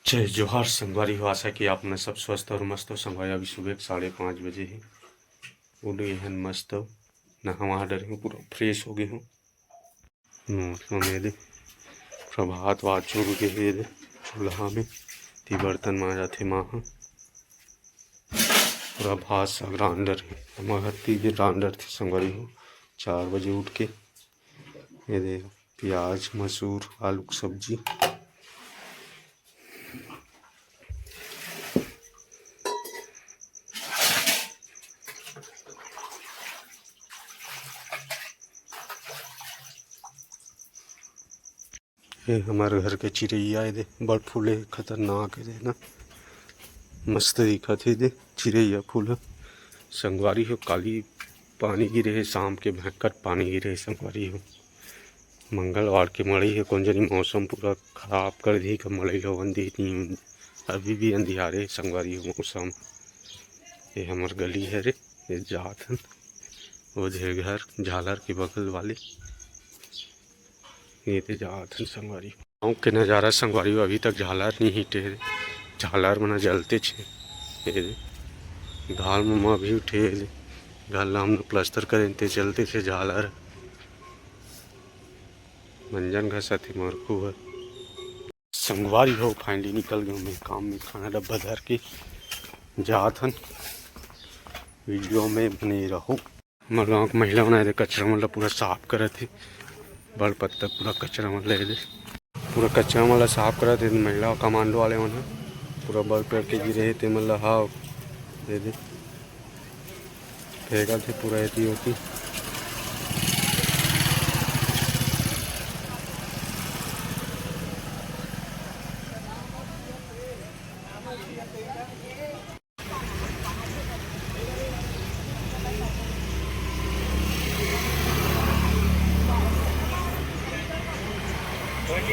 जय जोहार संगवारी हो। आशा कि आप में सब स्वस्थ और मस्त हो। संगवारी अभी सुबह 5:30 बजे ही उठ गए हैं मस्त नहा डरे हूँ, पूरा फ्रेश हो गए हूँ। मेरे प्रभात वाद चुर के हे चूल्हा में ती बर्तन मांजा थे माँ पूरा भात सा ग्रांडर है हमारा तीजे ग्रांडर थे। संगवारी हो 4 बजे उठ के ये दे प्याज मसूर आलू की सब्जी। ये हमारे घर के चिड़ैया है, बर्ड फूल है खतरनाक है ना, मस्त दिखत है। दे चिड़ैया फूल संगवारी हो। काली पानी गिरे है, शाम के भयंकर पानी गिरे है संगवारी हो। मंगलवार के मड़ी है कौन जनी मौसम पूरा खराब कर दी का मड़ई लोगन दी नहीं। अभी भी अंधियारे संगवारी हो मौसम। ये हमार गली है रे, ये जात हन वो घर झालर के बगल वाले ये तो जात हन संगवारी। गाँव के नज़ारा संगवारी अभी तक झालर नहीं हिटे, झालर मना जलते छे। घाल में भी उठे घाल हम प्लास्टर करें ते चलते थे झालर मंजन घसा थे मरखू है संगवारी हो। फाइनली निकल गए मैं काम में, खाना डब्बा धर के जात हन। वीडियो में बने रहो। हमारे गाँव की महिला बनाए थे कचरा मतलब पूरा साफ करे थे, बड़ पत्ता पूरा कचरा मतलब ले पूरा कचरा मतलब साफ करे थे। महिला कमांडो वाले मन पूरा बड़ पेड़ के गिरे थे मतलब हाँ दे दे फेंका थे पूरा ऐसी होती।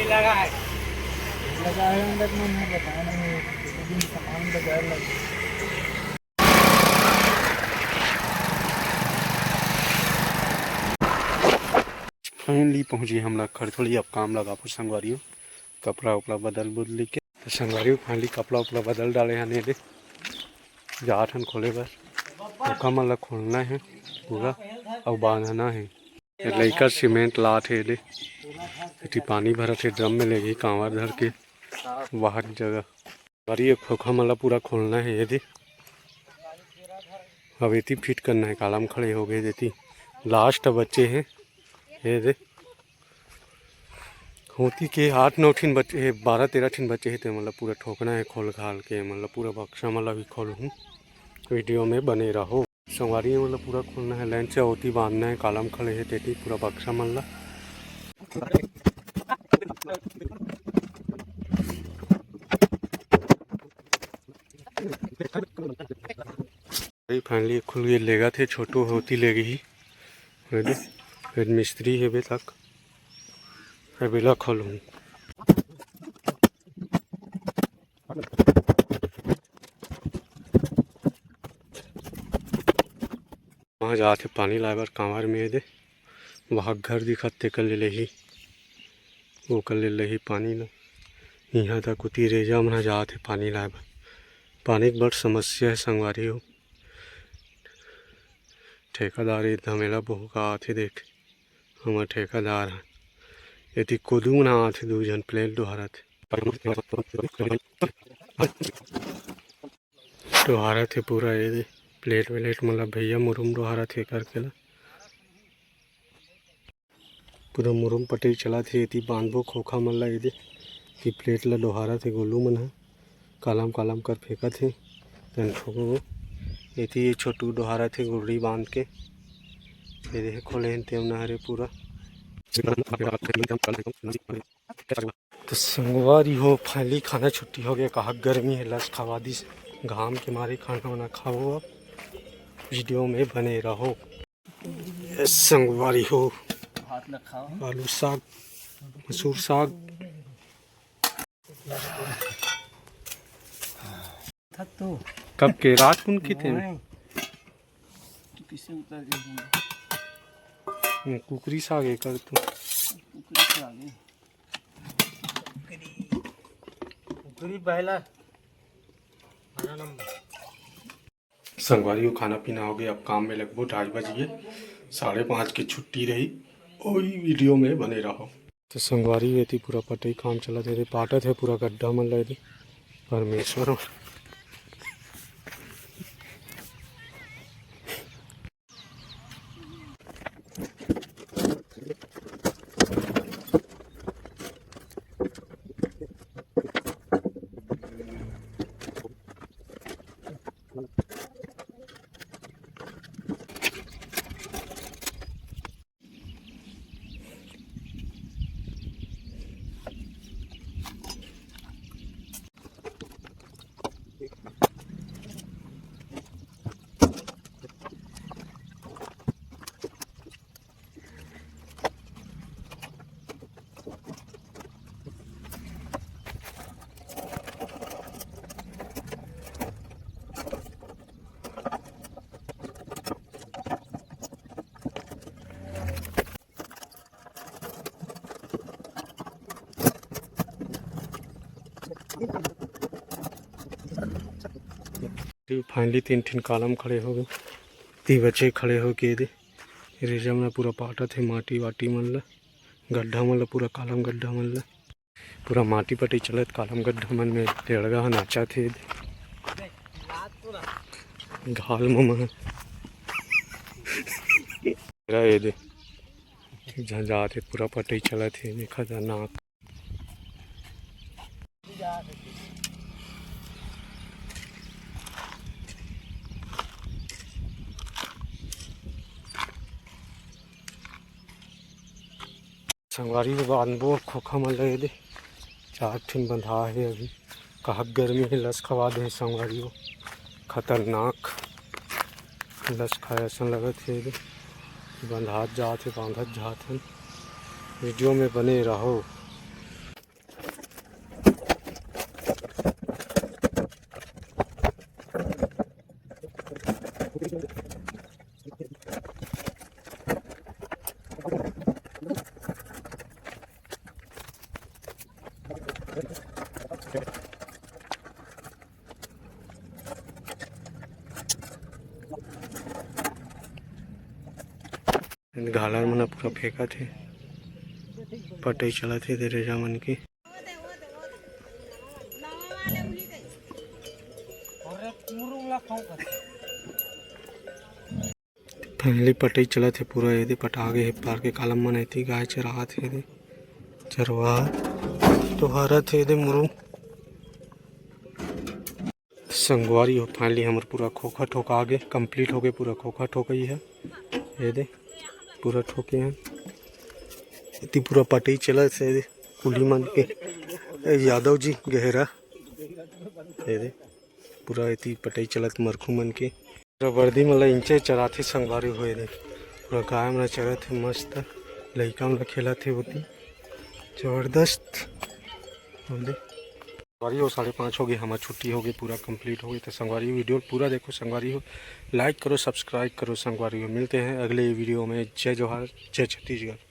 लगा है अंदर में नहीं बताया नहीं सामान बाजार लगा। फाइनली पहुँचे हम लोग खरथोड़ी। अब काम लगा पर संगवारी कपड़ा उपड़ा बदल बुदल के तो संगवारी फाइनली कपड़ा उपड़ा बदल डाले हैं ने जाट हन खोले बस ओका मतलब खोलना है पूरा और बांधना है। लइका सीमेंट लात है ले पानी भरा थे ड्रम में ले गई कांवर धर के बाहर जगह अरे खोखा मतलब पूरा खोलना है। ये अब इतनी फिट करना है, कालम खड़े हो गए देती लास्ट बच्चे हैं ये दे होती के 8-9 ठिन बच्चे 12-13 ठिन बच्चे हैं तो मतलब पूरा ठोकना है खोल घाल के मतलब पूरा बक्सा मतलब भी खोल हूँ। वीडियो में बने रहो। संगवारी मतलब पूरा खोलना है, लाइन से होती बांधना है, कालम खड़े है तेती पूरा बक्सा मतलब फाइनली खुल गई लेगा थे छोटू होती ले गई फिर मिस्त्री है बे तक बिला खोलूँ। वहाँ जाते पानी लाए बार कांवर में दे वहाँ घर दिखते कर ले ही वो कर ले ही पानी ना यहाँ तक उती रेजा मना जाते पानी लाए बार। पानी की बड़ समस्या है संगवारी हो। ठेकेदार धमेला बहु का आते देख हमार ठेकेदार है यदि कोदू ना आते 2 जन प्लेट दोहरा थे दोहरा थे पूरा ये प्लेट व्लेट मतलब भैया मुरुम दोहरा थे करके ला पूरा मुरुम पटेल चला थे यदि बांधबो खोखा मन ला ये कि प्लेट ला दोहरा थे गोलू मन है कालम कालम कर फेंका थे तन ठोको ये छोटू दोहरा थे गुरड़ी बांध के ये देखे खोले ते नहरे पूरा। तो संगवारी हो फाइनली खाना छुट्टी हो गया, कहा गर्मी है लस खवा दी घाम के मारे खाना वाना खाओ। अब वीडियो में बने रहो। संगवारी हो आलू साग मसूर साग तो कब के रात कुन की थे तो किसे उतर कुकरी साग है कर तो पूरी पहला खाना नंबर संगवारी को खाना पीना हो गया। अब काम में लगभग 2:30 बज गए। 5:30 की छुट्टी रही। वही वीडियो में बने रहो। तो संगवारी हुई थी पूरा पटई काम चला थे पाटा थे पूरा गड्ढा मन रहे थे परमेश्वर। फाइनली 3 कालम खड़े हो गए। 3 बच्चे खड़े हो गए थे। रेजा में पूरा पाटा थे माटी वाटी मन ला गड्ढा मन ला पूरा कालम गड्ढा मन ला पूरा माटी पटी चलत कालम गड्ढा मन में टेड़गा ह नाचा थे घाल में रहे दे झंझा थे पूरा पटी चला थे खतरनाक। संगवारी में बांधबो खोखा मन लगे दे 4 ठिन बंधा है अभी कहा गर्मी है लस खवा दे संगवारी को खतरनाक लस खाए ऐसा लगत है बंधात जात है बांधत जात है। वीडियो में बने रहो। घालर मन पूरा फेंका थे पटई चला थे रेजा मन की। फाइनली पटई चला थे पूरा ये पटा गए पार के कालम मन थी गाय चरा थे चरवा तो हरा थे मुरु संगवारी हो। फाइनली हमारे पूरा खोखा ठोका गए कंप्लीट हो गए पूरा खोखा ठोकई है ये दे पूरा ठोके हैं इतनी पूरा पटई चला से कुली मन के यादव जी गहरा ये दे पूरा इतनी पटई चलत मरखू मन के वर्दी मतलब इंचे चराथे संगवारी हुए दे पूरा गाय मन चरा थे मस्त लड़का मन खेला थे होती जबरदस्त दे संगवारी हो। 5:30 हो गए हमारी छुट्टी हो गई पूरा कंप्लीट हो गई। तो संगवारी वीडियो पूरा देखो संगवारी हो लाइक करो सब्सक्राइब करो संगवारी हो। मिलते हैं अगले वीडियो में। जय जोहार जय छत्तीसगढ़।